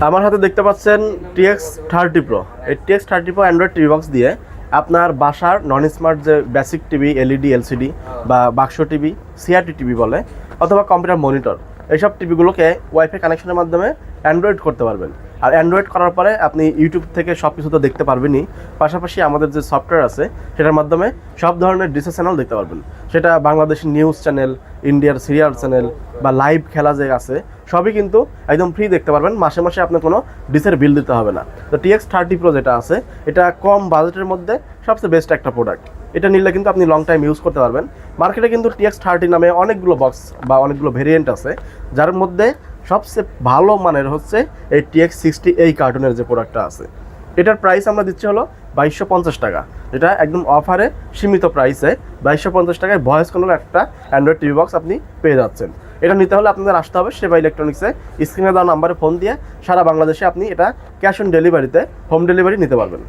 আমার হাতে দেখতে পাচ্ছেন TX30 Pro। এই TX30 Pro Android TV box দিয়ে আপনার বাসার নন স্মার্ট যে বেসিক টিভি, এলইডি, এলসিডি বা বাক্স টিভি, সিআরটি টিভি বলে, অথবা কম্পিউটার মনিটর, এইসব টিভিগুলোকে ওয়াইফাই কানেকশনের মাধ্যমে অ্যান্ড্রয়েড করতে পারবেন। আর অ্যান্ড্রয়েড করার পরে আপনি ইউটিউব থেকে সব কিছু তো দেখতে পারবেনই, পাশাপাশি আমাদের যে সফটওয়্যার আছে সেটার মাধ্যমে সব ধরনের ডিসে চ্যানেল দেখতে পারবেন। সেটা বাংলাদেশি নিউজ চ্যানেল, ইন্ডিয়ার সিরিয়াল চ্যানেল বা লাইভ খেলা যে আছে সবই কিন্তু একদম ফ্রি দেখতে পারবেন। মাসে মাসে আপনার কোনো ডিসের বিল দিতে হবে না। তো TX30 Pro যেটা আছে এটা কম বাজেটের মধ্যে সবচেয়ে বেস্ট একটা প্রোডাক্ট। এটা নিলে কিন্তু আপনি লং টাইম ইউজ করতে পারবেন। মার্কেটে কিন্তু TX30 নামে অনেকগুলো বক্স বা অনেকগুলো ভেরিয়েন্ট আছে, যার মধ্যে সবচেয়ে ভালো মানের হচ্ছে এই TX60 এই কার্টুনের যে প্রোডাক্টটা আছে। এটার প্রাইস আমরা দিচ্ছি হলো 2250 টাকা, যেটা একদম অফারে সীমিত প্রাইসে 2250 টাকায় ভয়েস কন্ট্রোল একটা অ্যান্ড্রয়েড টিভি বক্স আপনি পেয়ে যাচ্ছেন। এটা নিতে হলে আপনাদের আসতে হবে সেবা ইলেকট্রনিক্সে, স্ক্রিনে দেওয়া নাম্বারে ফোন দিয়ে সারা বাংলাদেশে আপনি এটা ক্যাশ অন ডেলিভারিতে হোম ডেলিভারি নিতে পারবেন।